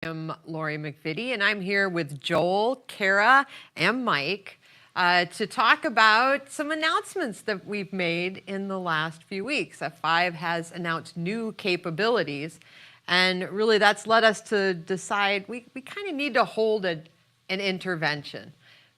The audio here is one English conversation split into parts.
I'm Lori McVitie, and I'm here with Joel, Kara, and Mike to talk about some announcements that we've made in the last few weeks. F5 has announced new capabilities, and really that's led us to decide we kind of need to hold an intervention.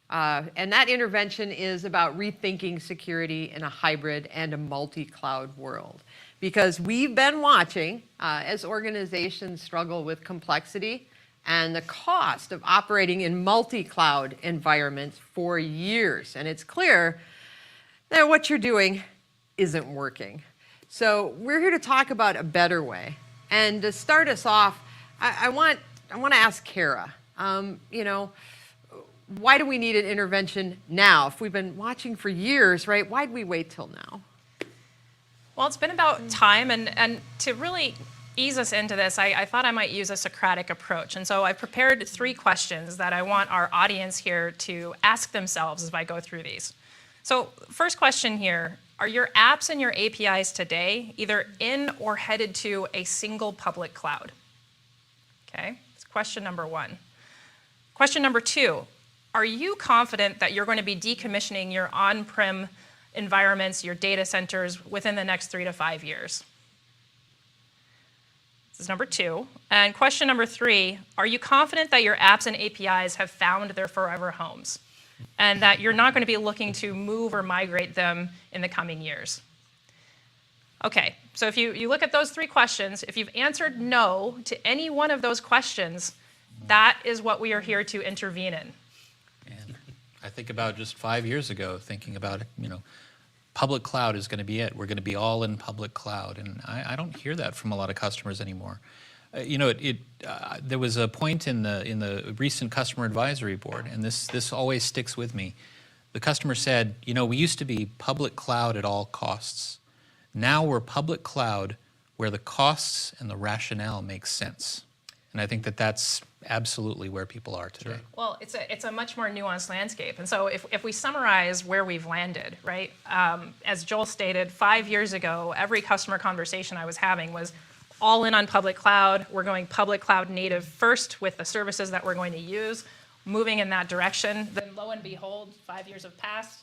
And that intervention is about rethinking security in a hybrid and a multi-cloud world. Because we've been watching as organizations struggle with complexity and the cost of operating in multi-cloud environments for years. And it's clear that what you're doing isn't working. So we're here to talk about a better way. And to start us off, I want to ask Kara, why do we need an intervention now? If we've been watching for years, right, why'd we wait till now? Well, it's been about time, and to really ease us into this, I thought I might use a Socratic approach. And so I've prepared 3 questions that I want our audience here to ask themselves as I go through these. So first question here, are your apps and your APIs today either in or headed to a single public cloud? Okay, that's question number 1. Question number 2, are you confident that you're going to be decommissioning your on-prem environments, your data centers, within the next 3 to 5 years? This is number 2. And question number 3, are you confident that your apps and APIs have found their forever homes and that you're not going to be looking to move or migrate them in the coming years? Okay, so if you look at those 3 questions, if you've answered no to any one of those questions, that is what we are here to intervene in. And I think about just 5 years ago, thinking about, public cloud is going to be it. We're going to be all in public cloud. And I don't hear that from a lot of customers anymore. There was a point in the recent customer advisory board, and this always sticks with me. The customer said, we used to be public cloud at all costs. Now we're public cloud where the costs and the rationale make sense. And I think that that's absolutely where people are today. Sure. Well, it's a much more nuanced landscape. And so if we summarize where we've landed, right, as Joel stated, 5 years ago, every customer conversation I was having was all in on public cloud. We're going public cloud native first with the services that we're going to use, moving in that direction. Then lo and behold, 5 years have passed.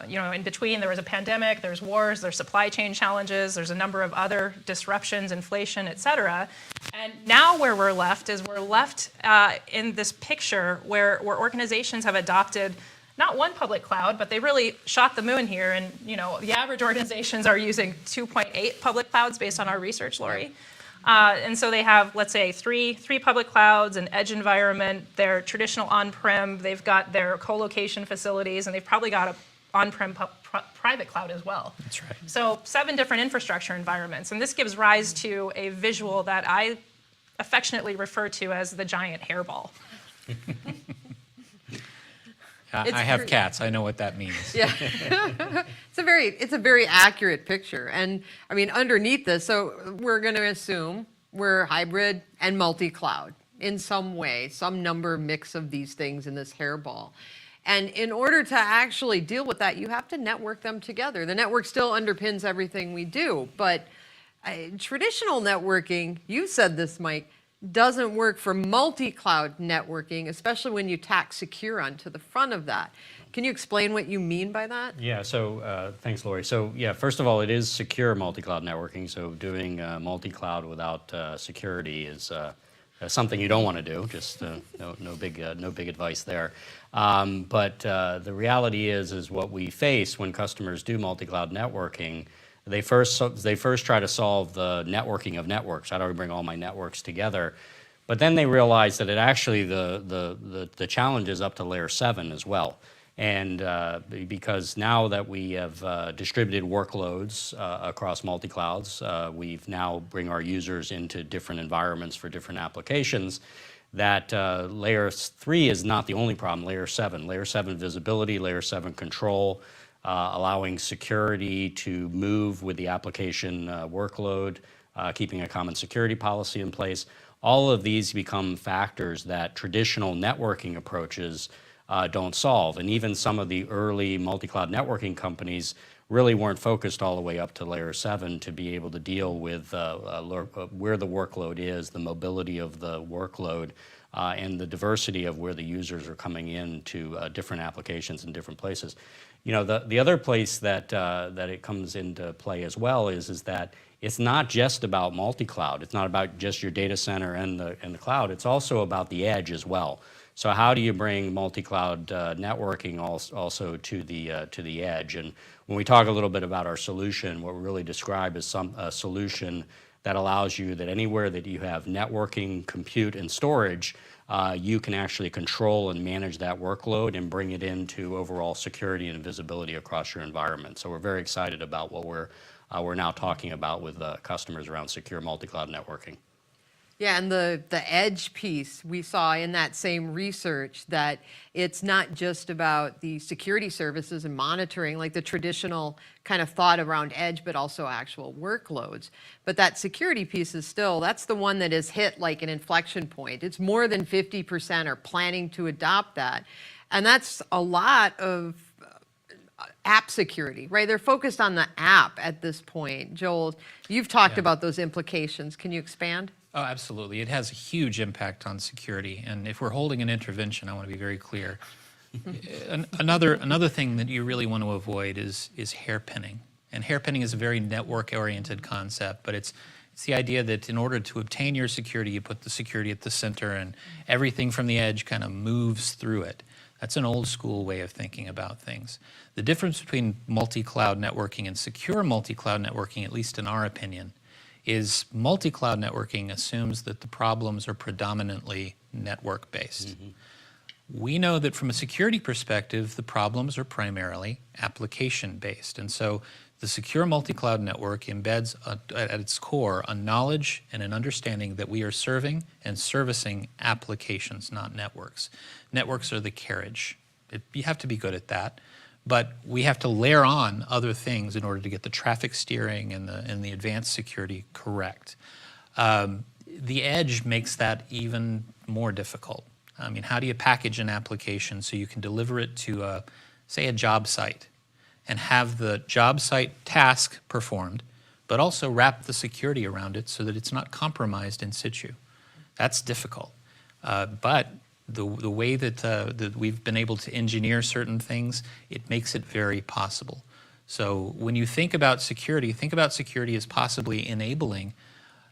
In between, there was a pandemic, there's wars, there's supply chain challenges, there's a number of other disruptions, inflation, et cetera. And now where we're left is in this picture where organizations have adopted not one public cloud, but they really shot the moon here. And the average organizations are using 2.8 public clouds based on our research, Lori. And so they have, let's say, three public clouds, an edge environment, their traditional on-prem, they've got their co-location facilities, and they've probably got a on-prem private cloud as well. That's right. So 7 different infrastructure environments. And this gives rise to a visual that I affectionately refer to as the giant hairball. I have cats. I know what that means. Yeah, it's a very accurate picture. And I mean, underneath this, so we're going to assume we're hybrid and multi-cloud in some way, some number mix of these things in this hairball. And in order to actually deal with that, you have to network them together. The network still underpins everything we do, but traditional networking, you said this, Mike, doesn't work for multi-cloud networking, especially when you tack secure onto the front of that. Can you explain what you mean by that? Yeah, so thanks, Lori. So yeah, first of all, it is secure multi-cloud networking. So doing multi-cloud without security is something you don't want to do. Just no big advice there. But the reality is what we face when customers do multi-cloud networking. They first try to solve the networking of networks. How do I bring all my networks together? But then they realize that it actually the challenge is up to layer 7 as well. And because now that we have distributed workloads across multi-clouds, we've now bring our users into different environments for different applications. That layer 3 is not the only problem. Layer 7 visibility, layer 7 control. Allowing security to move with the application workload, keeping a common security policy in place. All of these become factors that traditional networking approaches don't solve. And even some of the early multi-cloud networking companies really weren't focused all the way up to layer 7 to be able to deal with where the workload is, the mobility of the workload, and the diversity of where the users are coming in to different applications in different places. You know, the other place that it comes into play as well is that it's not just about multi-cloud. It's not about just your data center and the cloud. It's also about the edge as well. So how do you bring multi-cloud networking also to the edge? And when we talk a little bit about our solution, what we really describe is a solution that allows you that anywhere that you have networking, compute, and storage, you can actually control and manage that workload and bring it into overall security and visibility across your environment. So we're very excited about what we're now talking about with customers around secure multi-cloud networking. Yeah, and the edge piece, we saw in that same research that it's not just about the security services and monitoring, like the traditional kind of thought around edge, but also actual workloads. But that security piece is still, that's the one that has hit like an inflection point. It's more than 50% are planning to adopt that. And that's a lot of app security, right? They're focused on the app at this point. Joel, you've talked about those implications. Can you expand? Oh, absolutely. It has a huge impact on security. And if we're holding an intervention, I want to be very clear. Another thing that you really want to avoid is hairpinning. And hairpinning is a very network-oriented concept, but it's the idea that in order to obtain your security, you put the security at the center and everything from the edge kind of moves through it. That's an old school way of thinking about things. The difference between multi-cloud networking and secure multi-cloud networking, at least in our opinion, is multi-cloud networking assumes that the problems are predominantly network-based. We know that from a security perspective, the problems are primarily application-based. And so the secure multi-cloud network embeds at its core a knowledge and an understanding that we are serving and servicing applications, not networks. Networks are the carriage. You have to be good at that. But we have to layer on other things in order to get the traffic steering and the advanced security correct. The edge makes that even more difficult. I mean, how do you package an application so you can deliver it to, say, a job site and have the job site task performed, but also wrap the security around it so that it's not compromised in situ? That's difficult. But the way that we've been able to engineer certain things, it makes it very possible. So when you think about security as possibly enabling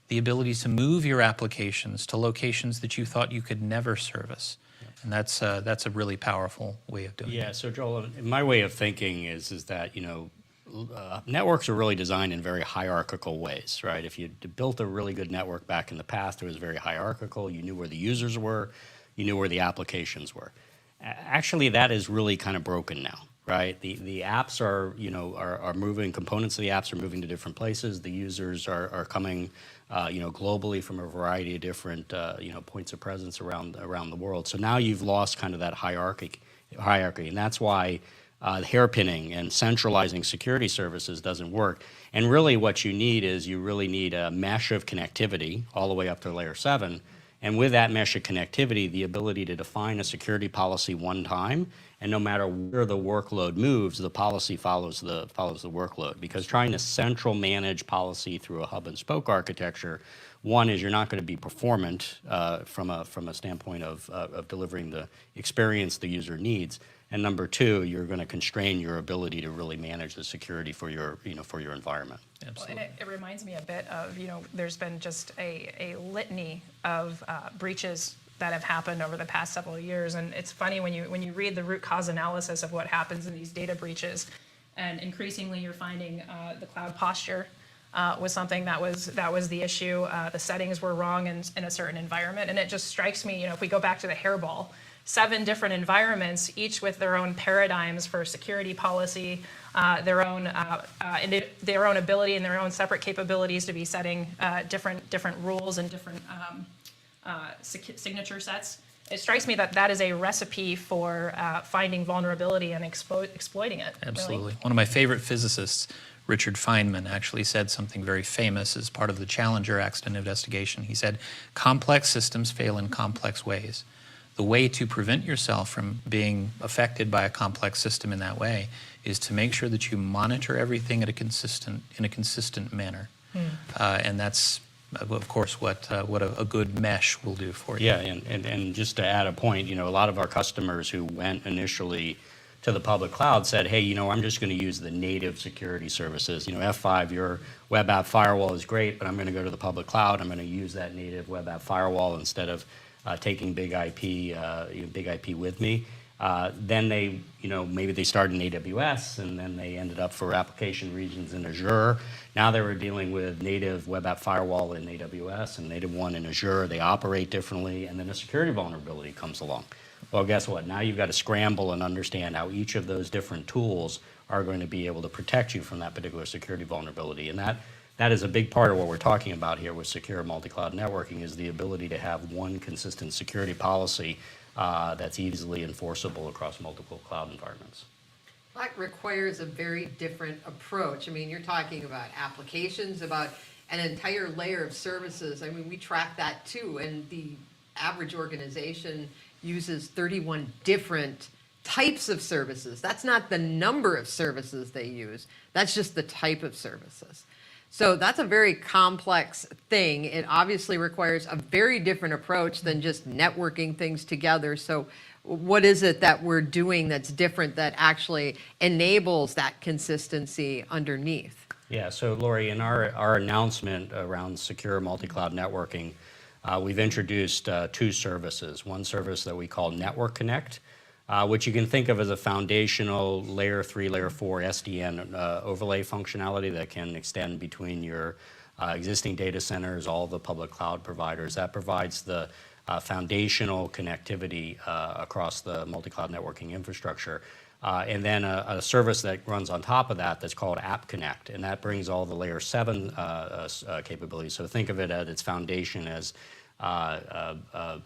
the ability to move your applications to locations that you thought you could never service. And that's a really powerful way of doing it. Yeah, so Joel, my way of thinking is that, you know, networks are really designed in very hierarchical ways, right? If you built a really good network back in the past, it was very hierarchical. You knew where the users were. You knew where the applications were. Actually, that is really kind of broken now, right? The apps are, you know, are moving, components of the apps are moving to different places. The users are coming, you know, globally from a variety of different, you know, points of presence around the world. So now you've lost kind of that hierarchy, and that's why hairpinning and centralizing security services doesn't work. And really what you need is you really need a mesh of connectivity all the way up to layer 7. And with that mesh of connectivity, the ability to define a security policy one time, and no matter where the workload moves, the policy follows the workload. Because trying to central manage policy through a hub and spoke architecture, one is you're not going to be performant from a standpoint of delivering the experience the user needs. And number two, you're going to constrain your ability to really manage the security for your, you know, for your environment. Absolutely. Well, and it reminds me a bit of, you know, there's been just a litany of breaches that have happened over the past several years. And it's funny when you read the root cause analysis of what happens in these data breaches, and increasingly you're finding the cloud posture was something that was the issue. The settings were wrong in a certain environment. And it just strikes me, you know, if we go back to the hairball, 7 different environments, each with their own paradigms for security policy, their own ability and their own separate capabilities to be setting different rules and different signature sets. It strikes me that is a recipe for finding vulnerability and exploiting it. Absolutely. Really. One of my favorite physicists, Richard Feynman, actually said something very famous as part of the Challenger accident investigation. He said, complex systems fail in complex ways. the way to prevent yourself from being affected by a complex system in that way is to make sure that you monitor everything in a consistent manner. And that's, of course, what a good mesh will do for you. Yeah, and just to add a point, a lot of our customers who went initially to the public cloud said, hey, I'm just going to use the native security services. F5, your web app firewall is great, but I'm going to go to the public cloud. I'm going to use that native web app firewall instead of taking big IP with me. Then they, maybe they started in AWS, and then they ended up for application regions in Azure. Now they were dealing with native web app firewall in AWS and native one in Azure. They operate differently, and then a security vulnerability comes along. Well, guess what? Now you've got to scramble and understand how each of those different tools are going to be able to protect you from that particular security vulnerability. And that is a big part of what we're talking about here with secure multi-cloud networking, is the ability to have one consistent security policy that's easily enforceable across multiple cloud environments. That requires a very different approach. I mean, you're talking about applications, about an entire layer of services. I mean, we track that too, and the average organization uses 31 different types of services. That's not the number of services they use, that's just the type of services. So that's a very complex thing. It obviously requires a very different approach than just networking things together. So what is it that we're doing that's different that actually enables that consistency underneath? Yeah, so Lori, in our announcement around secure multi-cloud networking, we've introduced two services. One service that we call Network Connect, which you can think of as a foundational layer 3, layer 4 SDN overlay functionality that can extend between your existing data centers, all the public cloud providers. That provides the foundational connectivity across the multi-cloud networking infrastructure. And then a service that runs on top of that that's called App Connect, and that brings all the layer 7 capabilities. So think of it at its foundation as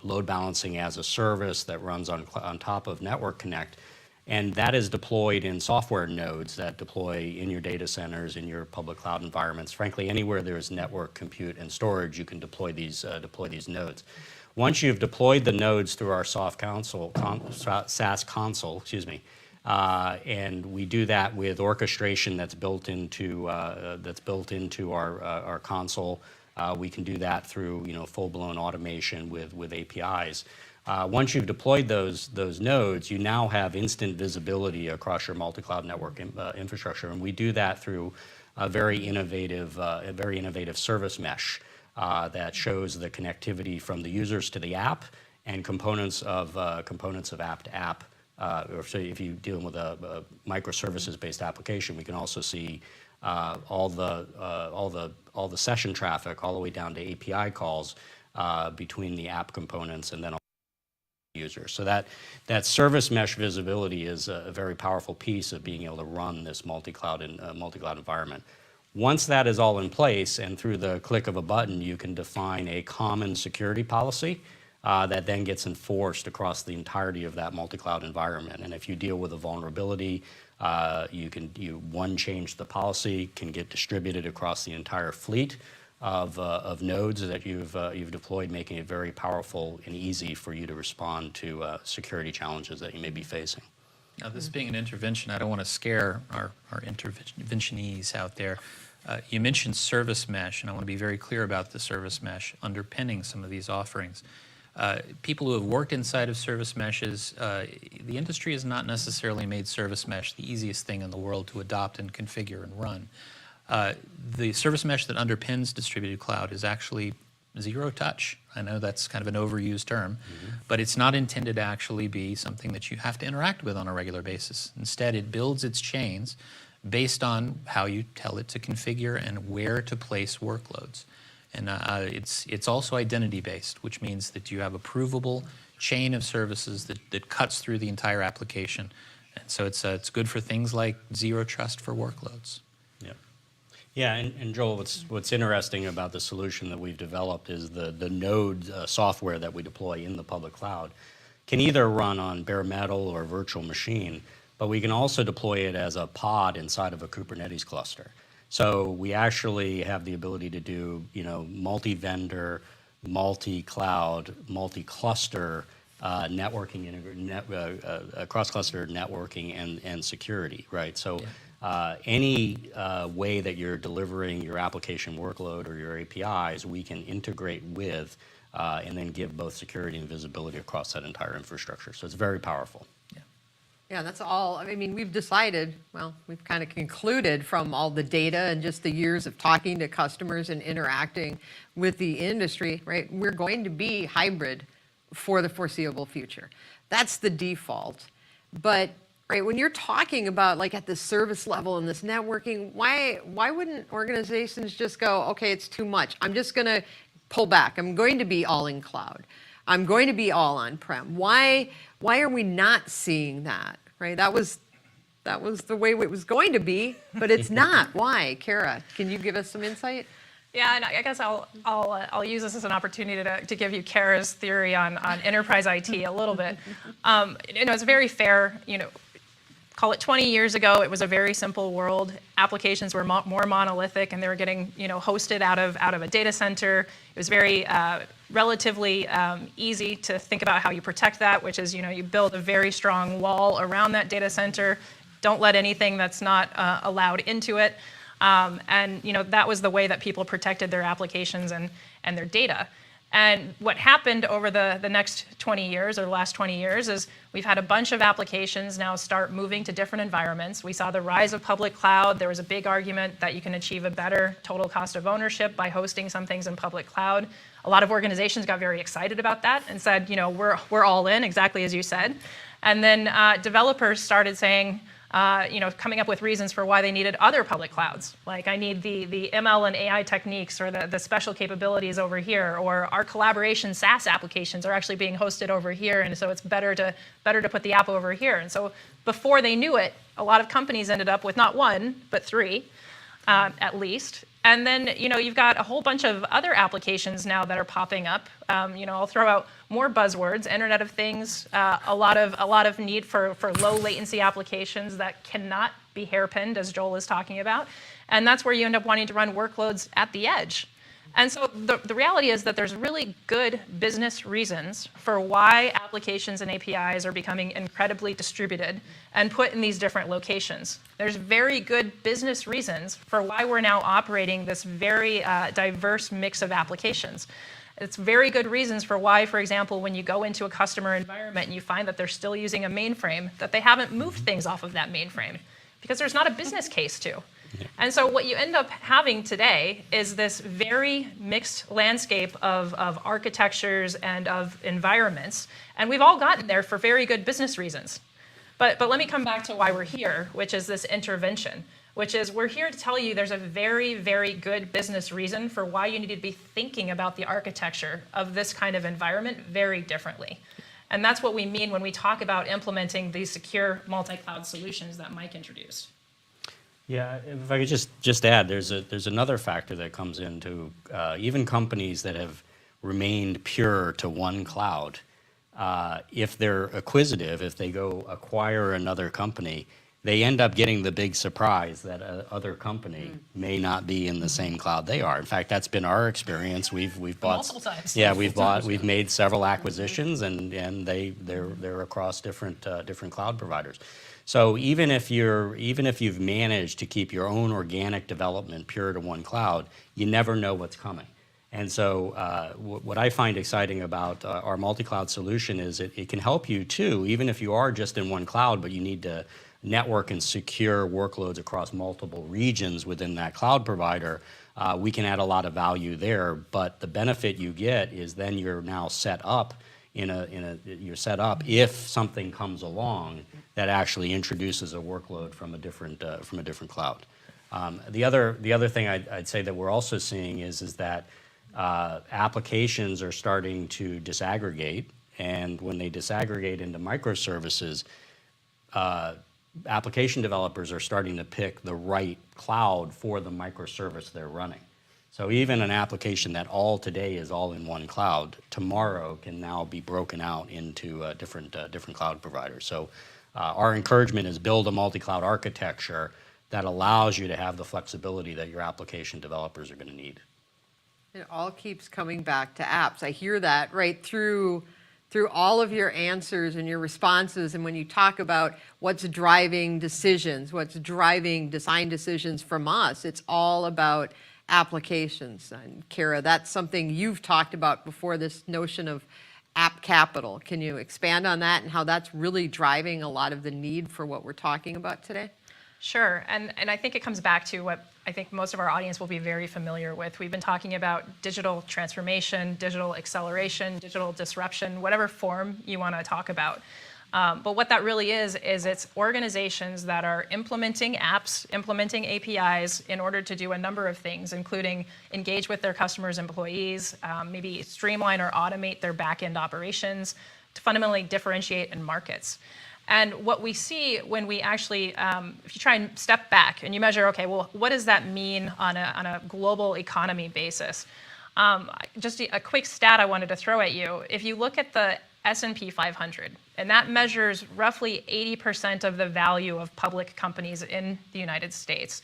load balancing as a service that runs on top of Network Connect, and that is deployed in software nodes that deploy in your data centers, in your public cloud environments. Frankly, anywhere there's network, compute, and storage, you can deploy these nodes. Once you've deployed the nodes through our SaaS console, and we do that with orchestration that's built into our console. We can do that through full-blown automation with APIs. Once you've deployed those nodes, you now have instant visibility across your multi-cloud network infrastructure, and we do that through a very innovative service mesh that shows the connectivity from the users to the app and components of app to app. Or so if you're dealing with a microservices-based application, we can also see all the session traffic all the way down to API calls between the app components and then all the users. So that service mesh visibility is a very powerful piece of being able to run this multi-cloud environment. Once that is all in place, and through the click of a button, you can define a common security policy that then gets enforced across the entirety of that multi-cloud environment. And if you deal with a vulnerability, one change the policy can get distributed across the entire fleet of nodes that you've deployed, making it very powerful and easy for you to respond to security challenges that you may be facing. Now, this being an intervention, I don't want to scare our interventionees out there. You mentioned service mesh, and I want to be very clear about the service mesh underpinning some of these offerings. People who have worked inside of service meshes, the industry has not necessarily made service mesh the easiest thing in the world to adopt and configure and run. The service mesh that underpins distributed cloud is actually zero touch. I know that's kind of an overused term, but it's not intended to actually be something that you have to interact with on a regular basis. Instead, it builds its chains based on how you tell it to configure and where to place workloads. And it's also identity-based, which means that you have a provable chain of services that cuts through the entire application. And so it's good for things like zero trust for workloads. Yeah, and Joel, what's interesting about the solution that we've developed is the node software that we deploy in the public cloud can either run on bare metal or virtual machine, but we can also deploy it as a pod inside of a Kubernetes cluster. So we actually have the ability to do multi-vendor, multi-cloud, multi-cluster cross-cluster networking and security, right? So any way that you're delivering your application workload or your APIs, we can integrate with and then give both security and visibility across that entire infrastructure. So it's very powerful. Yeah, that's all. I mean, we've decided, well, we've kind of concluded from all the data and just the years of talking to customers and interacting with the industry, right? We're going to be hybrid for the foreseeable future. That's the default. But, right, when you're talking about like at the service level and this networking, why wouldn't organizations just go, okay, it's too much. I'm just going to pull back. I'm going to be all in cloud. I'm going to be all on-prem. Why are we not seeing that, right? That was the way it was going to be, but it's not. Why? Kara, can you give us some insight? Yeah, and I guess I'll use this as an opportunity to give you Kara's theory on enterprise IT a little bit. It's very fair, call it 20 years ago, it was a very simple world. Applications were more monolithic, and they were getting hosted out of a data center. It was very relatively easy to think about how you protect that, which is you build a very strong wall around that data center. Don't let anything that's not allowed into it. And that was the way that people protected their applications and their data. And what happened over the next 20 years or the last 20 years is we've had a bunch of applications now start moving to different environments. We saw the rise of public cloud. There was a big argument that you can achieve a better total cost of ownership by hosting some things in public cloud. A lot of organizations got very excited about that and said, we're all in, exactly as you said. And then developers started saying, coming up with reasons for why they needed other public clouds. Like, I need the ML and AI techniques or the special capabilities over here, or our collaboration SaaS applications are actually being hosted over here, and so it's better to put the app over here. And so before they knew it, a lot of companies ended up with not one, but three, at least. And then, you've got a whole bunch of other applications now that are popping up. I'll throw out more buzzwords: Internet of Things, a lot of need for low latency applications that cannot be hairpinned, as Joel is talking about. And that's where you end up wanting to run workloads at the edge. And so the reality is that there's really good business reasons for why applications and APIs are becoming incredibly distributed and put in these different locations. There's very good business reasons for why we're now operating this very diverse mix of applications. It's very good reasons for why, for example, when you go into a customer environment and you find that they're still using a mainframe, that they haven't moved things off of that mainframe, because there's not a business case to. And so what you end up having today is this very mixed landscape of architectures and of environments. And we've all gotten there for very good business reasons. But let me come back to why we're here, which is this intervention, which is we're here to tell you there's a very, very good business reason for why you need to be thinking about the architecture of this kind of environment very differently. And that's what we mean when we talk about implementing these secure multi-cloud solutions that Mike introduced. Yeah, if I could just add, there's another factor that comes into even companies that have remained pure to one cloud. If they're acquisitive, if they go acquire another company, they end up getting the big surprise that other company may not be in the same cloud they are. In fact, that's been our experience. We've bought multiple times. Yeah, we've made several acquisitions, and they're across different cloud providers. So even if you've managed to keep your own organic development pure to one cloud, you never know what's coming. And so what I find exciting about our multi-cloud solution is it can help you too, even if you are just in one cloud, but you need to network and secure workloads across multiple regions within that cloud provider. We can add a lot of value there, but the benefit you get is then you're now set up you're set up if something comes along that actually introduces a workload from a different cloud. The other thing I'd say that we're also seeing is that applications are starting to disaggregate, and when they disaggregate into microservices, application developers are starting to pick the right cloud for the microservice they're running. So even an application that today is all in one cloud, tomorrow can now be broken out into different cloud providers. So our encouragement is build a multi-cloud architecture that allows you to have the flexibility that your application developers are going to need. It all keeps coming back to apps. I hear that right through through all of your answers and your responses, and when you talk about what's driving decisions, what's driving design decisions from us, it's all about applications. And Kara, that's something you've talked about before, this notion of app capital. Can you expand on that and how that's really driving a lot of the need for what we're talking about today? Sure, and I think it comes back to what I think most of our audience will be very familiar with. We've been talking about digital transformation, digital acceleration, digital disruption, whatever form you want to talk about. But what that really is it's organizations that are implementing apps, implementing APIs in order to do a number of things, including engage with their customers' employees, maybe streamline or automate their back-end operations, to fundamentally differentiate in markets. And what we see when we actually, if you try and step back and you measure, okay, well, what does that mean on a global economy basis? Just a quick stat I wanted to throw at you. If you look at the S&P 500, and that measures roughly 80% of the value of public companies in the United States,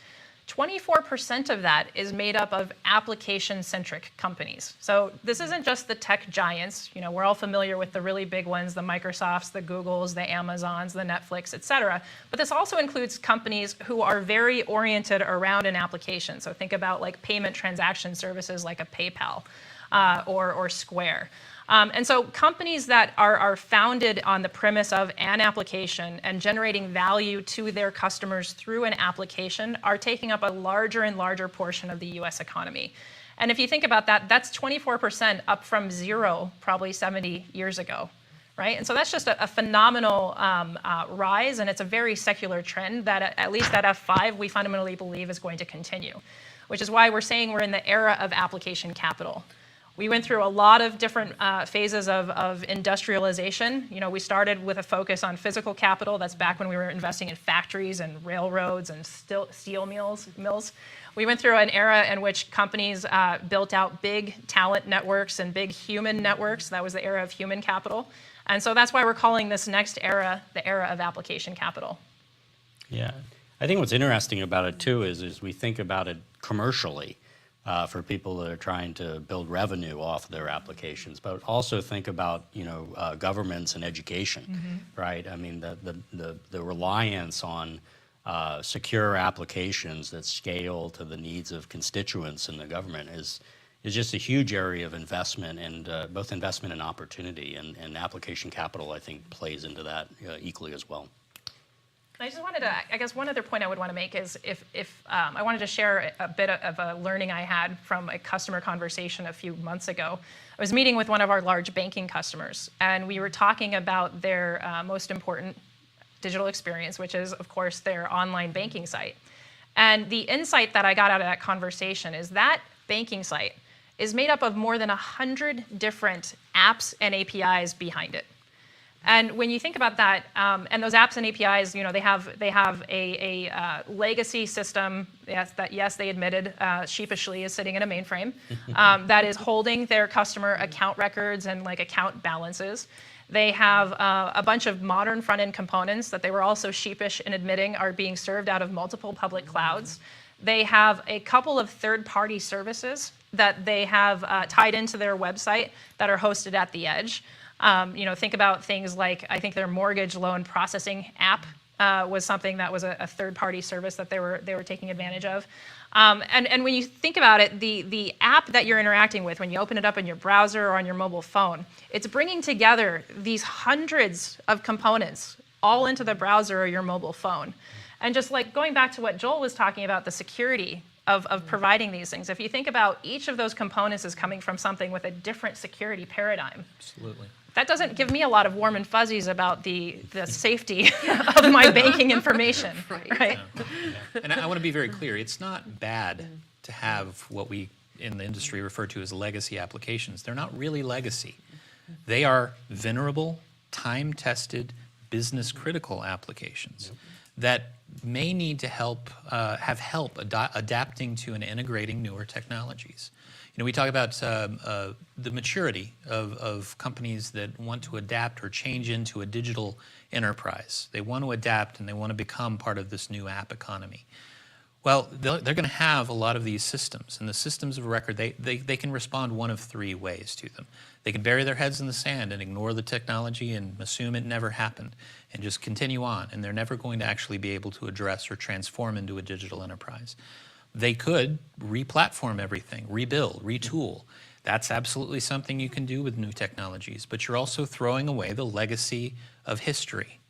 24% of that is made up of application-centric companies. So this isn't just the tech giants. You know, we're all familiar with the really big ones, the Microsofts, the Googles, the Amazons, the Netflix, et cetera. But this also includes companies who are very oriented around an application. So think about like payment transaction services like a PayPal or Square. And so companies that are founded on the premise of an application and generating value to their customers through an application are taking up a larger and larger portion of the US economy. And if you think about that, that's 24% up from zero probably 70 years ago, right? And so that's just a phenomenal rise, and it's a very secular trend that at least at F5 we fundamentally believe is going to continue, which is why we're saying we're in the era of application capital. We went through a lot of different phases of industrialization. You know, we started with a focus on physical capital. That's back when we were investing in factories and railroads and steel mills. We went through an era in which companies built out big talent networks and big human networks. That was the era of human capital. And so that's why we're calling this next era the era of application capital. Yeah, I think what's interesting about it too is we think about it commercially. For people that are trying to build revenue off their applications, but also think about governments and education, right? I mean the reliance on secure applications that scale to the needs of constituents in the government is just a huge area of investment, and both investment and opportunity, and application capital I think plays into that equally as well. I just wanted to, I guess one other point I would want to make is if I wanted to share a bit of a learning I had from a customer conversation a few months ago. I was meeting with one of our large banking customers, and we were talking about their most important digital experience, which is, of course, their online banking site. And the insight that I got out of that conversation is that banking site is made up of more than 100 different apps and APIs behind it. And when you think about that, and those apps and APIs, they have a legacy system. Yes, they admitted sheepishly is sitting in a mainframe that is holding their customer account records and like account balances. They have a bunch of modern front-end components that they were also sheepish in admitting are being served out of multiple public clouds. They have a couple of third-party services that they have tied into their website that are hosted at the edge. Think about things like, I think their mortgage loan processing app was something that was a third-party service that they were taking advantage of. And when you think about it, the app that you're interacting with, when you open it up in your browser or on your mobile phone, it's bringing together these hundreds of components all into the browser or your mobile phone. And just like going back to what Joel was talking about, the security of providing these things. If you think about each of those components is coming from something with a different security paradigm. Absolutely. That doesn't give me a lot of warm and fuzzies about the safety of my banking information, right? Yeah. And I want to be very clear. It's not bad to have what we in the industry refer to as legacy applications. They're not really legacy. They are venerable, time-tested, business-critical applications that may need to have help adapting to and integrating newer technologies. We talk about the maturity of companies that want to adapt or change into a digital enterprise. They want to adapt and they want to become part of this new app economy. Well, they're going to have a lot of these systems, and the systems of record, they can respond one of three ways to them. They can bury their heads in the sand and ignore the technology and assume it never happened and just continue on, and they're never going to actually be able to address or transform into a digital enterprise. They could re-platform everything, rebuild, retool. That's absolutely something you can do with new technologies, but you're also throwing away the legacy of history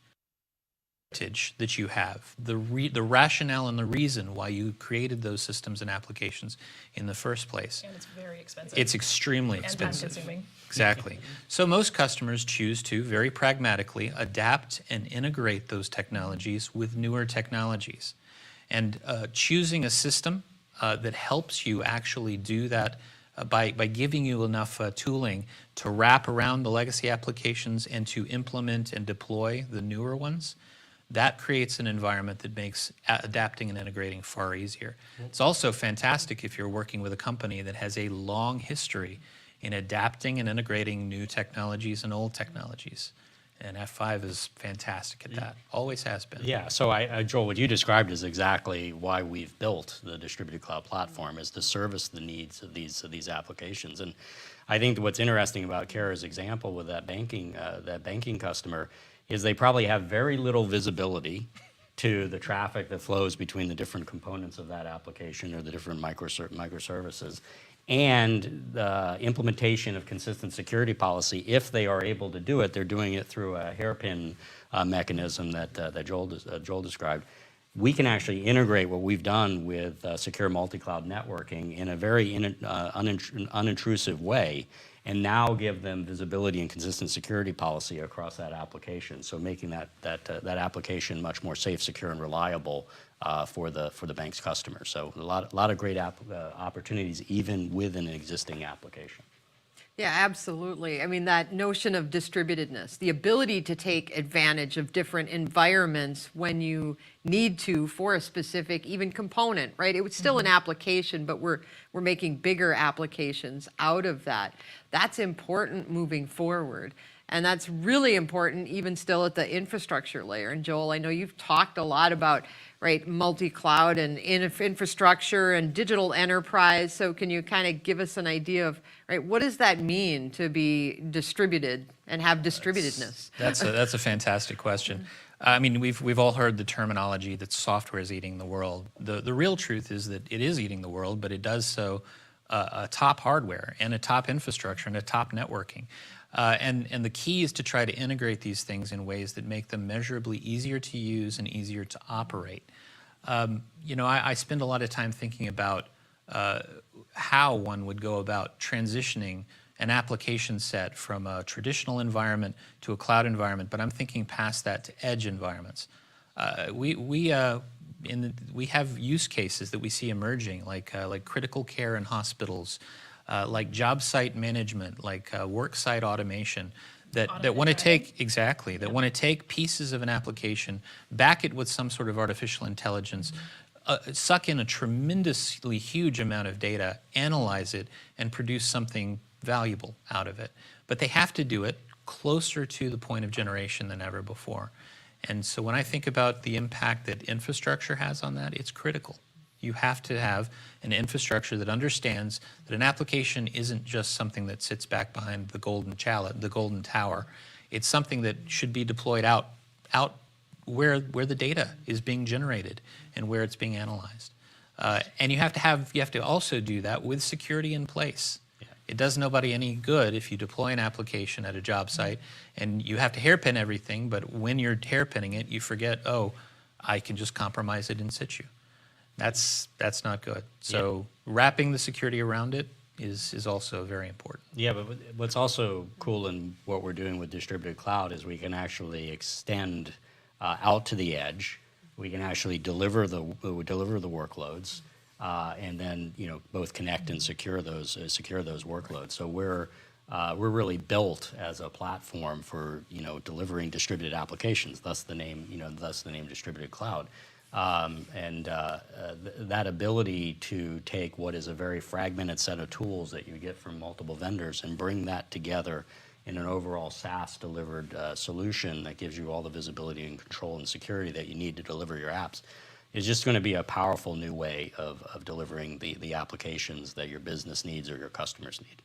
that you have, the rationale and the reason why you created those systems and applications in the first place. And it's very expensive. It's extremely and expensive. time-consuming. Exactly. So most customers choose to very pragmatically adapt and integrate those technologies with newer technologies. And choosing a system that helps you actually do that by giving you enough tooling to wrap around the legacy applications and to implement and deploy the newer ones, that creates an environment that makes adapting and integrating far easier. It's also fantastic if you're working with a company that has a long history in adapting and integrating new technologies and old technologies. And F5 is fantastic at that, always has been. Yeah, so Joel, what you described is exactly why we've built the distributed cloud platform, is to service the needs of these applications. And I think what's interesting about Kara's example with that banking customer is they probably have very little visibility to the traffic that flows between the different components of that application or the different microservices, and the implementation of consistent security policy. If they are able to do it, they're doing it through a hairpin mechanism that Joel described. We can actually integrate what we've done with secure multi-cloud networking in a very unintrusive way, and now give them visibility and consistent security policy across that application. So making that application much more safe, secure, and reliable for the bank's customers. So a lot of great opportunities even with an existing application. Yeah, absolutely. I mean, that notion of distributedness, the ability to take advantage of different environments when you need to for a specific even component, right? It was still an application, but we're making bigger applications out of that. That's important moving forward. And that's really important even still at the infrastructure layer. And Joel, I know you've talked a lot about, right, multi-cloud and infrastructure and digital enterprise. So can you kind of give us an idea of, right, what does that mean to be distributed and have distributedness? That's a fantastic question. I mean, we've all heard the terminology that software is eating the world. The real truth is that it is eating the world, but it does so atop hardware and atop infrastructure and atop networking. And the key is to try to integrate these things in ways that make them measurably easier to use and easier to operate. You know, I spend a lot of time thinking about how one would go about transitioning an application set from a traditional environment to a cloud environment, but I'm thinking past that to edge environments. We have use cases that we see emerging, like critical care in hospitals, like job site management, like work site automation, that want to take want to take pieces of an application, back it with some sort of artificial intelligence, suck in a tremendously huge amount of data, analyze it, and produce something valuable out of it. But they have to do it closer to the point of generation than ever before. And so when I think about the impact that infrastructure has on that, it's critical. You have to have an infrastructure that understands that an application isn't just something that sits back behind the golden tower. It's something that should be deployed out where the data is being generated and where it's being analyzed. And you have to also do that with security in place. Yeah. It does nobody any good if you deploy an application at a job site and you have to hairpin everything, but when you're hairpinning it, you forget, oh, I can just compromise it in situ. That's not good. So wrapping the security around it is also very important. Yeah, but what's also cool in what we're doing with distributed cloud is we can actually extend out to the edge. We can actually deliver the workloads, and then both connect and secure those workloads. So we're really built as a platform for delivering distributed applications. Thus the name distributed cloud. That ability to take what is a very fragmented set of tools that you get from multiple vendors and bring that together in an overall SaaS delivered solution that gives you all the visibility and control and security that you need to deliver your apps is just going to be a powerful new way of delivering the applications that your business needs or your customers need.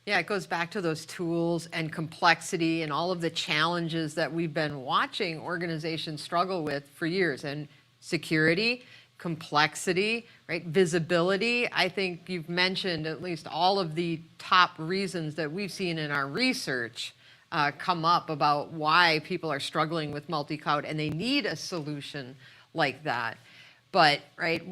Yeah, it goes back to those tools and complexity and all of the challenges that we've been watching organizations struggle with for years. And security, complexity, right? Visibility. I think you've mentioned at least all of the top reasons that we've seen in our research come up about why people are struggling with multi-cloud and they need a solution like that. But, right,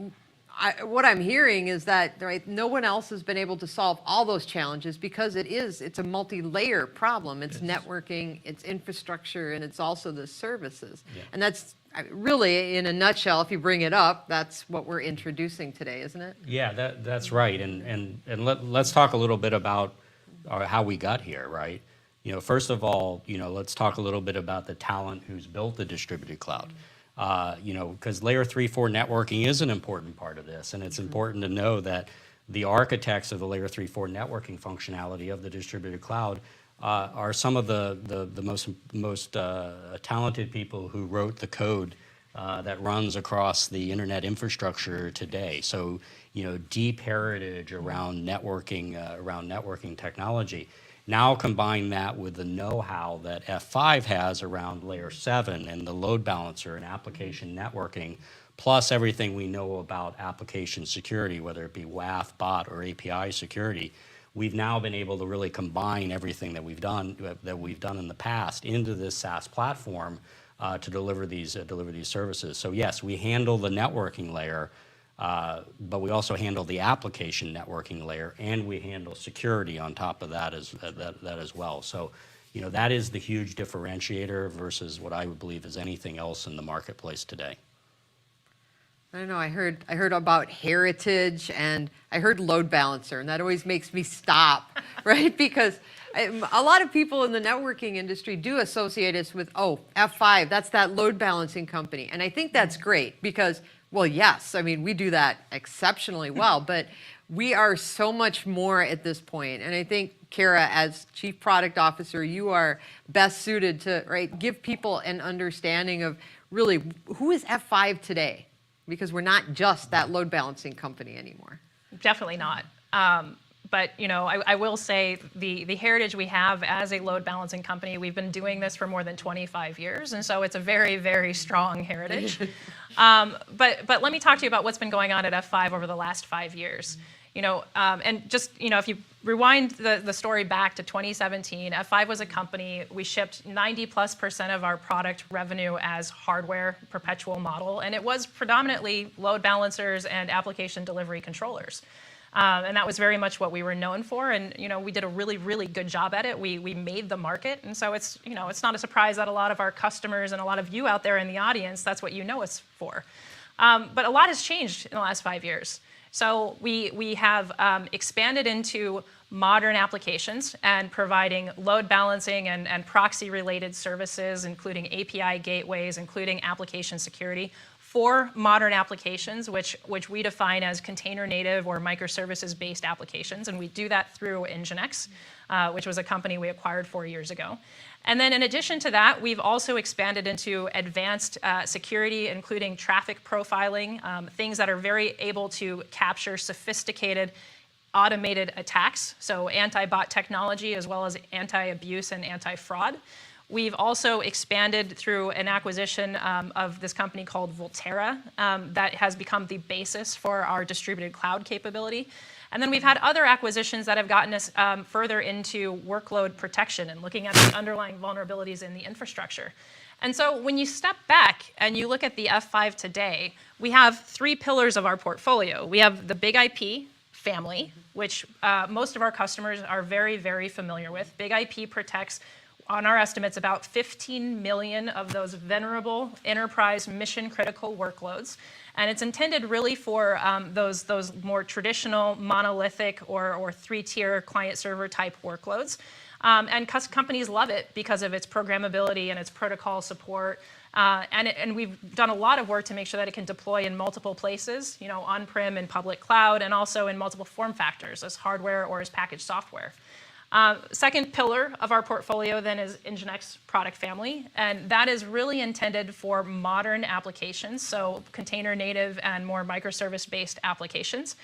what I'm hearing is that, right, no one else has been able to solve all those challenges because it's a multi-layer problem. It's networking, it's infrastructure, and it's also the services. Yeah. And that's really, in a nutshell, if you bring it up, that's what we're introducing today, isn't it? Yeah, that's right. And let's talk a little bit about how we got here, right? First of all, let's talk a little bit about the talent who's built the distributed cloud. Because layer 3, 4 networking is an important part of this, and it's important to know that the architects of the layer 3, 4 networking functionality of the distributed cloud are some of the most talented people who wrote the code that runs across the internet infrastructure today. So, deep heritage around networking technology. Now combine that with the know-how that F5 has around layer 7 and the load balancer and application networking, plus everything we know about application security, whether it be WAF, bot, or API security. We've now been able to really combine everything that we've done in the past into this SaaS platform to deliver these services. So yes, we handle the networking layer, but we also handle the application networking layer, and we handle security on top of that as well. So, that is the huge differentiator versus what I would believe is anything else in the marketplace today. I don't know, I heard about heritage and I heard load balancer, and that always makes me stop, right? Because a lot of people in the networking industry do associate us with, F5, that's that load balancing company. And I think that's great because, well, yes, I mean, we do that exceptionally well, but we are so much more at this point. And I think, Kara, as Chief Product Officer, you are best suited to give people an understanding of really who is F5 today, because we're not just that load balancing company anymore. Definitely not. But I will say the heritage we have as a load balancing company, we've been doing this for more than 25 years, and so it's a very, very strong heritage. But let me talk to you about what's been going on at F5 over the last 5 years. And just if you rewind the story back to 2017, F5 was a company. We shipped 90+% of our product revenue as hardware perpetual model, and it was predominantly load balancers and application delivery controllers. And that was very much what we were known for, and we did a really, really good job at it. We made the market, and so it's it's not a surprise that a lot of our customers and a lot of you out there in the audience, that's what you know us for. But a lot has changed in the last 5 years. So we have expanded into modern applications and providing load balancing and proxy-related services, including API gateways, including application security, for modern applications, which we define as container native or microservices-based applications, and we do that through Nginx, which was a company we acquired 4 years ago. And then in addition to that, we've also expanded into advanced security, including traffic profiling, things that are very able to capture sophisticated automated attacks, so anti-bot technology as well as anti-abuse and anti-fraud. We've also expanded through an acquisition of this company called Volterra that has become the basis for our distributed cloud capability. And then we've had other acquisitions that have gotten us further into workload protection and looking at the underlying vulnerabilities in the infrastructure. And so when you step back and you look at the F5 today, we have 3 pillars of our portfolio. We have the Big IP family, which most of our customers are very, very familiar with. Big IP protects, on our estimates, about 15 million of those venerable enterprise mission-critical workloads. And it's intended really for those more traditional monolithic or 3-tier client-server type workloads. And companies love it because of its programmability and its protocol support. And we've done a lot of work to make sure that it can deploy in multiple places, on-prem and public cloud, and also in multiple form factors as hardware or as packaged software. Second pillar of our portfolio then is NGINX product family, and that is really intended for modern applications, so container native and more microservice-based applications.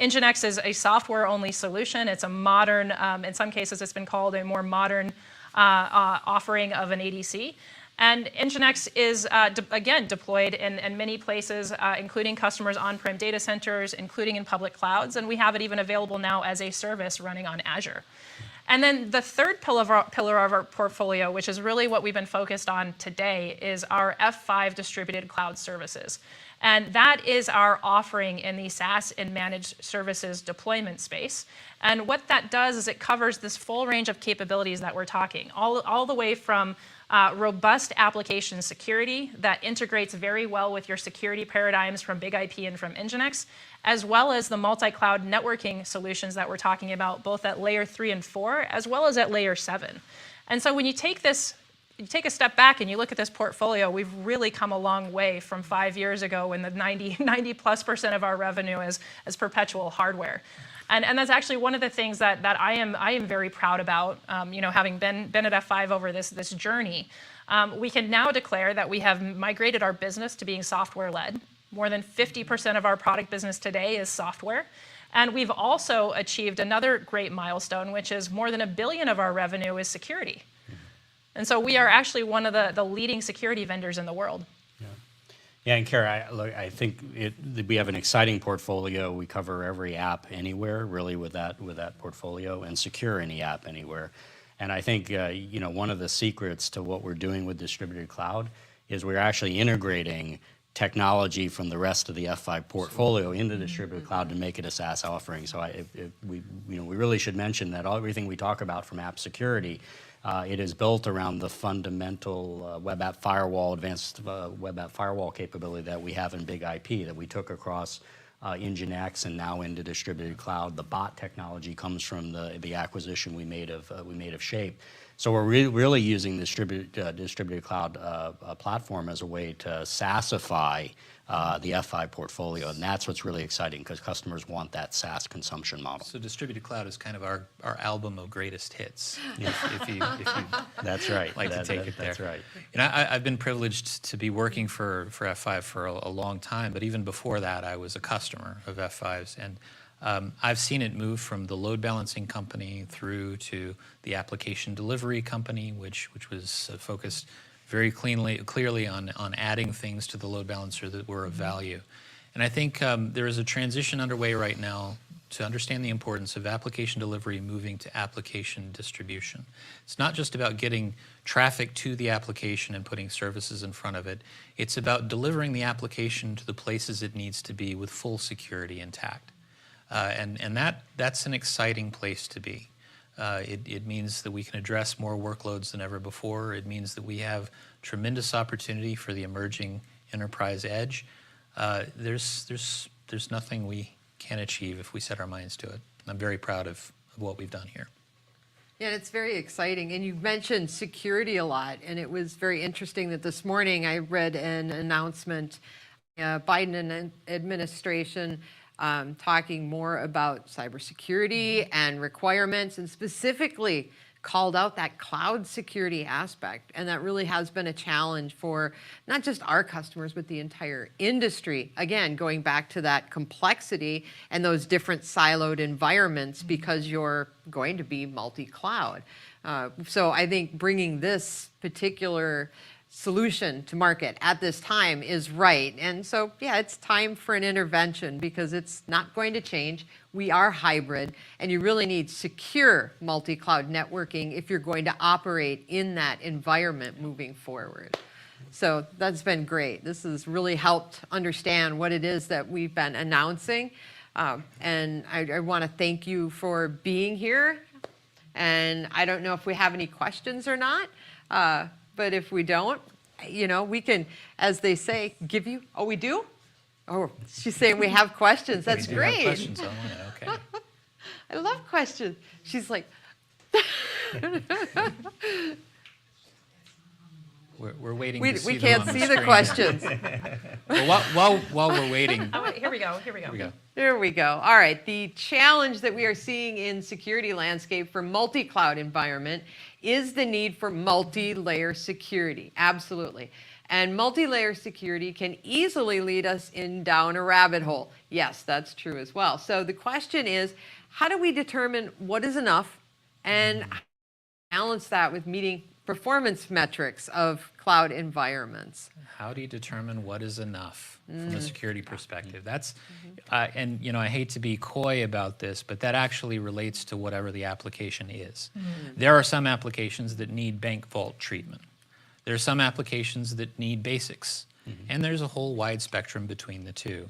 NGINX is a software-only solution. It's a modern, in some cases it's been called a more modern offering of an ADC. And NGINX is, again, deployed in many places, including customers' on-prem data centers, including in public clouds, and we have it even available now as a service running on Azure. And then the third pillar of our portfolio, which is really what we've been focused on today, is our F5 distributed cloud services. And that is our offering in the SaaS and managed services deployment space. And what that does is it covers this full range of capabilities that we're talking, all the way from robust application security that integrates very well with your security paradigms from BIG-IP and from NGINX, as well as the multi-cloud networking solutions that we're talking about, both at layer 3 and 4, as well as at layer 7. And so when you take a step back and you look at this portfolio, we've really come a long way from 5 years ago when the 90+% of our revenue is perpetual hardware. And that's actually one of the things that I am very proud about, having been at F5 over this journey. We can now declare that we have migrated our business to being software-led. More than 50% of our product business today is software. And we've also achieved another great milestone, which is more than $1 billion of our revenue is security. And so we are actually one of the leading security vendors in the world. Yeah, and Kara, I think we have an exciting portfolio. We cover every app anywhere, really, with that portfolio, and secure any app anywhere. And I think one of the secrets to what we're doing with distributed cloud is we're actually integrating technology from the rest of the F5 portfolio into distributed cloud to make it a SaaS offering. So we really should mention that everything we talk about from app security, it is built around the fundamental web app firewall, advanced web app firewall capability that we have in BIG-IP that we took across NGINX and now into distributed cloud. The bot technology comes from the acquisition we made of Shape. So we're really using the distributed cloud platform as a way to SaaSify the F5 portfolio, and that's what's really exciting because customers want that SaaS consumption model. So distributed cloud is kind of our album of greatest hits, if you that's right. Like to take it there. That's right. And I've been privileged to be working for F5 for a long time, but even before that, I was a customer of F5's, and I've seen it move from the load balancing company through to the application delivery company, which was focused very clearly on adding things to the load balancer that were of value. And I think there is a transition underway right now to understand the importance of application delivery moving to application distribution. It's not just about getting traffic to the application and putting services in front of it. It's about delivering the application to the places it needs to be with full security intact. And that's an exciting place to be. It means that we can address more workloads than ever before. It means that we have tremendous opportunity for the emerging enterprise edge. There's nothing we can't achieve if we set our minds to it. I'm very proud of what we've done here. Yeah, it's very exciting. And you mentioned security a lot, and it was very interesting that this morning I read an announcement, Biden administration talking more about cybersecurity and requirements, and specifically called out that cloud security aspect. And that really has been a challenge for not just our customers, but the entire industry. Again, going back to that complexity and those different siloed environments because you're going to be multi-cloud. So I think bringing this particular solution to market at this time is right. And so, yeah, it's time for an intervention because it's not going to change. We are hybrid, and you really need secure multi-cloud networking if you're going to operate in that environment moving forward. So that's been great. This has really helped understand what it is that we've been announcing. And I want to thank you for being here. And I don't know if we have any questions or not. But if we don't, we can, as they say, give you. Oh, we do? Oh, she's saying we have questions. That's We do great. have questions online, okay. I love questions. She's like. We're waiting We to see can't them on see the the screen. questions. Well, while we're waiting, Oh, wait, here we go. here we go. There we go. All right. The challenge that we are seeing in security landscape for multi-cloud environment is the need for multi-layer security. Absolutely. And multi-layer security can easily lead us down a rabbit hole. Yes, that's true as well. So the question is, how do we determine what is enough and balance that with meeting performance metrics of cloud environments? How do you determine what is enough from a security perspective? That's, and I hate to be coy about this, but that actually relates to whatever the application is. There are some applications that need bank vault treatment. There are some applications that need basics, and there's a whole wide spectrum between the two.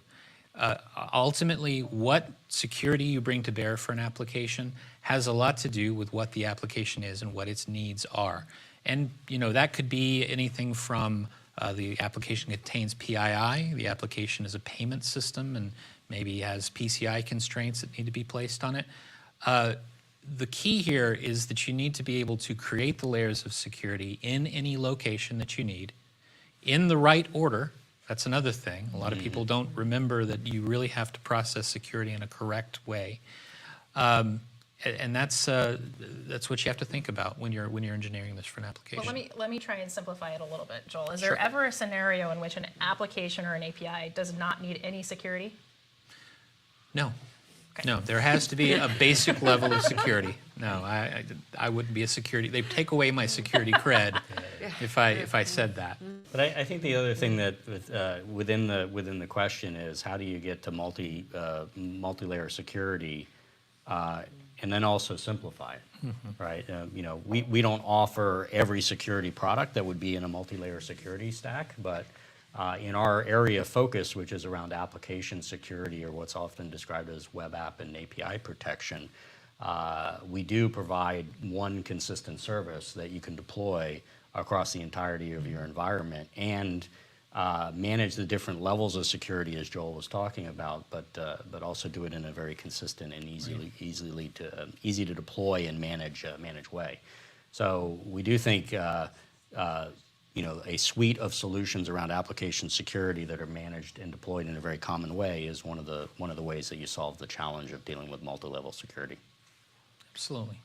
Ultimately, what security you bring to bear for an application has a lot to do with what the application is and what its needs are. And that could be anything from the application contains PII, the application is a payment system and maybe has PCI constraints that need to be placed on it. The key here is that you need to be able to create the layers of security in any location that you need, in the right order. That's another thing. A lot of people don't remember that you really have to process security in a correct way. And that's what you have to think about when you're engineering this for an application. Well, let me try and simplify it a little bit, Joel. Is Sure. there ever a scenario in which an application or an API does not need any security? No. Okay. No, there has to be a basic level of security. No, I wouldn't be a security. They'd take away my security cred if I said that. But I think the other thing that within the question is how do you get to multi-layer security, and then also simplify it, right? We don't offer every security product that would be in a multi-layer security stack, but in our area of focus, which is around application security, or what's often described as web app and API protection, we do provide one consistent service that you can deploy across the entirety of your environment and manage the different levels of security as Joel was talking about, but also do it in a very consistent and easy to deploy and manage way. So we do think a suite of solutions around application security that are managed and deployed in a very common way is one of the ways that you solve the challenge of dealing with multi-level security. Absolutely.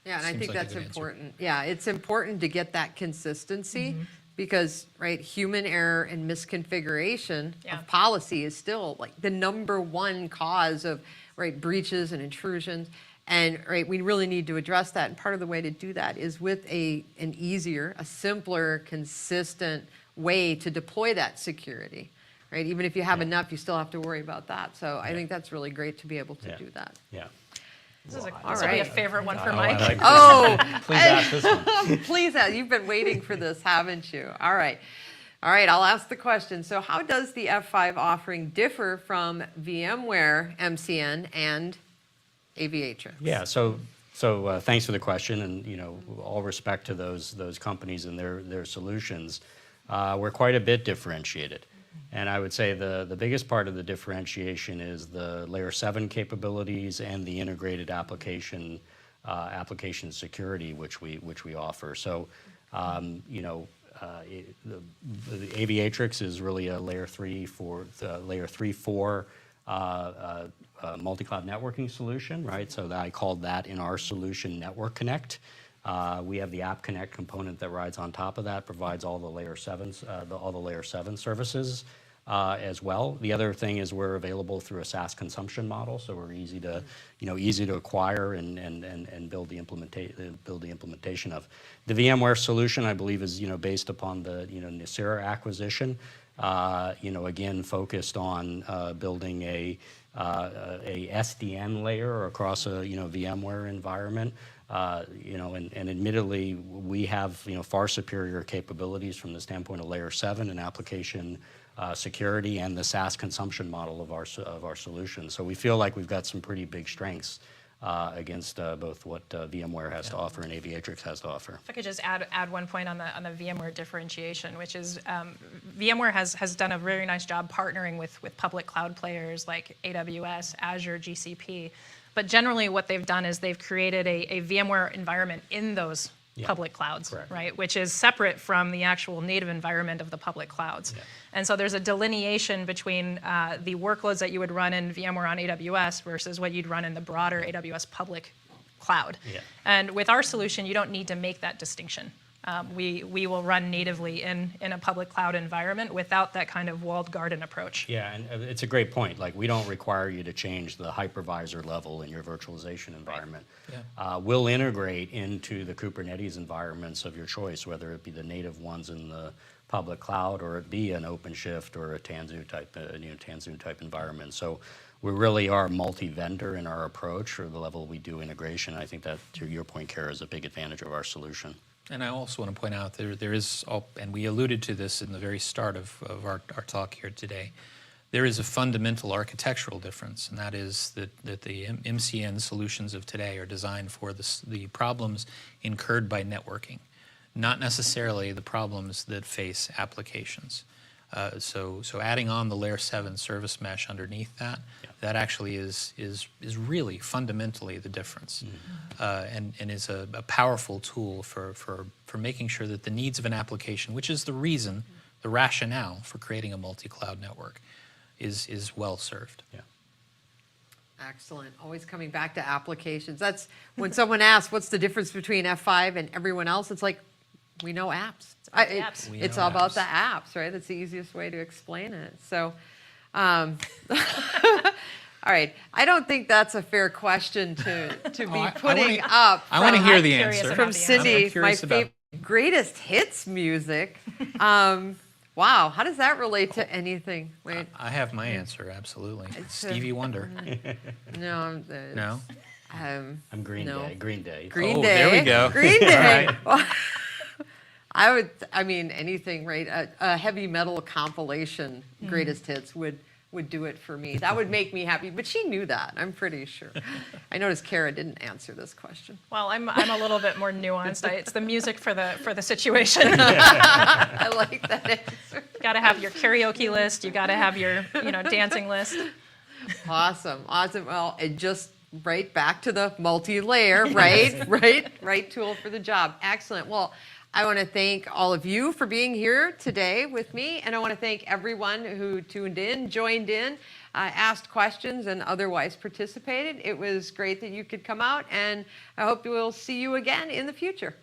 Yeah, and I Seems think like a that's good answer. important. Yeah, it's important to get that consistency because, right, human error and misconfiguration Yeah. of policy is still like the #1 cause of, right, breaches and intrusions. And, right, we really need to address that. And part of the way to do that is with an easier, a simpler, consistent way to deploy that security, right? Even if you have enough, you still have to worry about that. So I think that's really great to be able to do that. Yeah. This will be a right. favorite one for I Mike. like this. Oh, Please ask this one. please, you've been waiting for this, haven't you? All right. All right, I'll ask the question. So how does the F5 offering differ from VMware MCN and Aviatrix? Yeah, so thanks for the question, and all respect to those companies and their solutions. We're quite a bit differentiated, and I would say the biggest part of the differentiation is the layer 7 capabilities and the integrated application security which we offer. So the Aviatrix is really a layer 3-4 multi-cloud networking solution, right? So I called that in our solution Network Connect. We have the App Connect component that rides on top of that, provides all the layer 7s, all the layer 7 services as well. The other thing is we're available through a SaaS consumption model, so we're easy to acquire and build the implementation of. The VMware solution, I believe, is based upon the Nicira acquisition. Again, focused on building a SDN layer across a VMware environment. And admittedly, we have far superior capabilities from the standpoint of layer 7 and application security and the SaaS consumption model of our solution. So we feel like we've got some pretty big strengths against both what VMware has to offer and Aviatrix has to offer. If I could just add one point on the VMware differentiation, which is VMware has done a very nice job partnering with public cloud players like AWS, Azure, GCP. But generally what they've done is they've created a VMware environment in those Yeah. public clouds, Correct. right? Which is separate from the actual native environment of the public clouds. Yeah. And so there's a delineation between the workloads that you would run in VMware on AWS versus what you'd run in the broader AWS public cloud. Yeah. And with our solution, you don't need to make that distinction. We will run natively in a public cloud environment without that kind of walled garden approach. Yeah, and it's a great point. Like, we don't require you to change the hypervisor level in your virtualization environment. Yeah. We'll integrate into the Kubernetes environments of your choice, whether it be the native ones in the public cloud or it be an OpenShift or a Tanzu type environment. So we really are multi-vendor in our approach, or the level we do integration. I think that, to your point, Kara, is a big advantage of our solution. And I also want to point out there is, and we alluded to this in the very start of our talk here today, there is a fundamental architectural difference, and that is that the MCN solutions of today are designed for the problems incurred by networking, not necessarily the problems that face applications. So adding on the layer 7 service mesh underneath that, that actually is really fundamentally the difference, and is a powerful tool for making sure that the needs of an application, which is the rationale for creating a multi-cloud network, is well served. Yeah. Excellent. Always coming back to applications. That's when someone asks, what's the difference between F5 and everyone else? It's like, we know apps. about the apps. We It's know all about apps. the apps, right? That's the easiest way to explain it. So, all right. I don't think that's a fair question to be putting up. I want to hear I'm the curious answer. about From the answer. Cindy, I'm my curious about- favorite greatest hits music. Wow, how does that relate to anything? Wait, I have my answer, absolutely. Stevie Wonder. no. No? I'm Green No. Day. Green Day. Green Oh, Day. there we go. Green All Day. right. I mean, anything, right? A heavy metal compilation, greatest hits, would do it for me. That would make me happy. But she knew that, I'm pretty sure. I noticed Kara didn't answer this question. Well, I'm a little bit more nuanced. It's the music for the situation. I like that answer. You got to have your karaoke list. You got to have your dancing list. Awesome. Well, it just right back to the multi-layer, right tool for the job. Excellent. Well, I want to thank all of you for being here today with me, and I want to thank everyone who tuned in, joined in, asked questions, and otherwise participated. It was great that you could come out, and I hope we'll see you again in the future.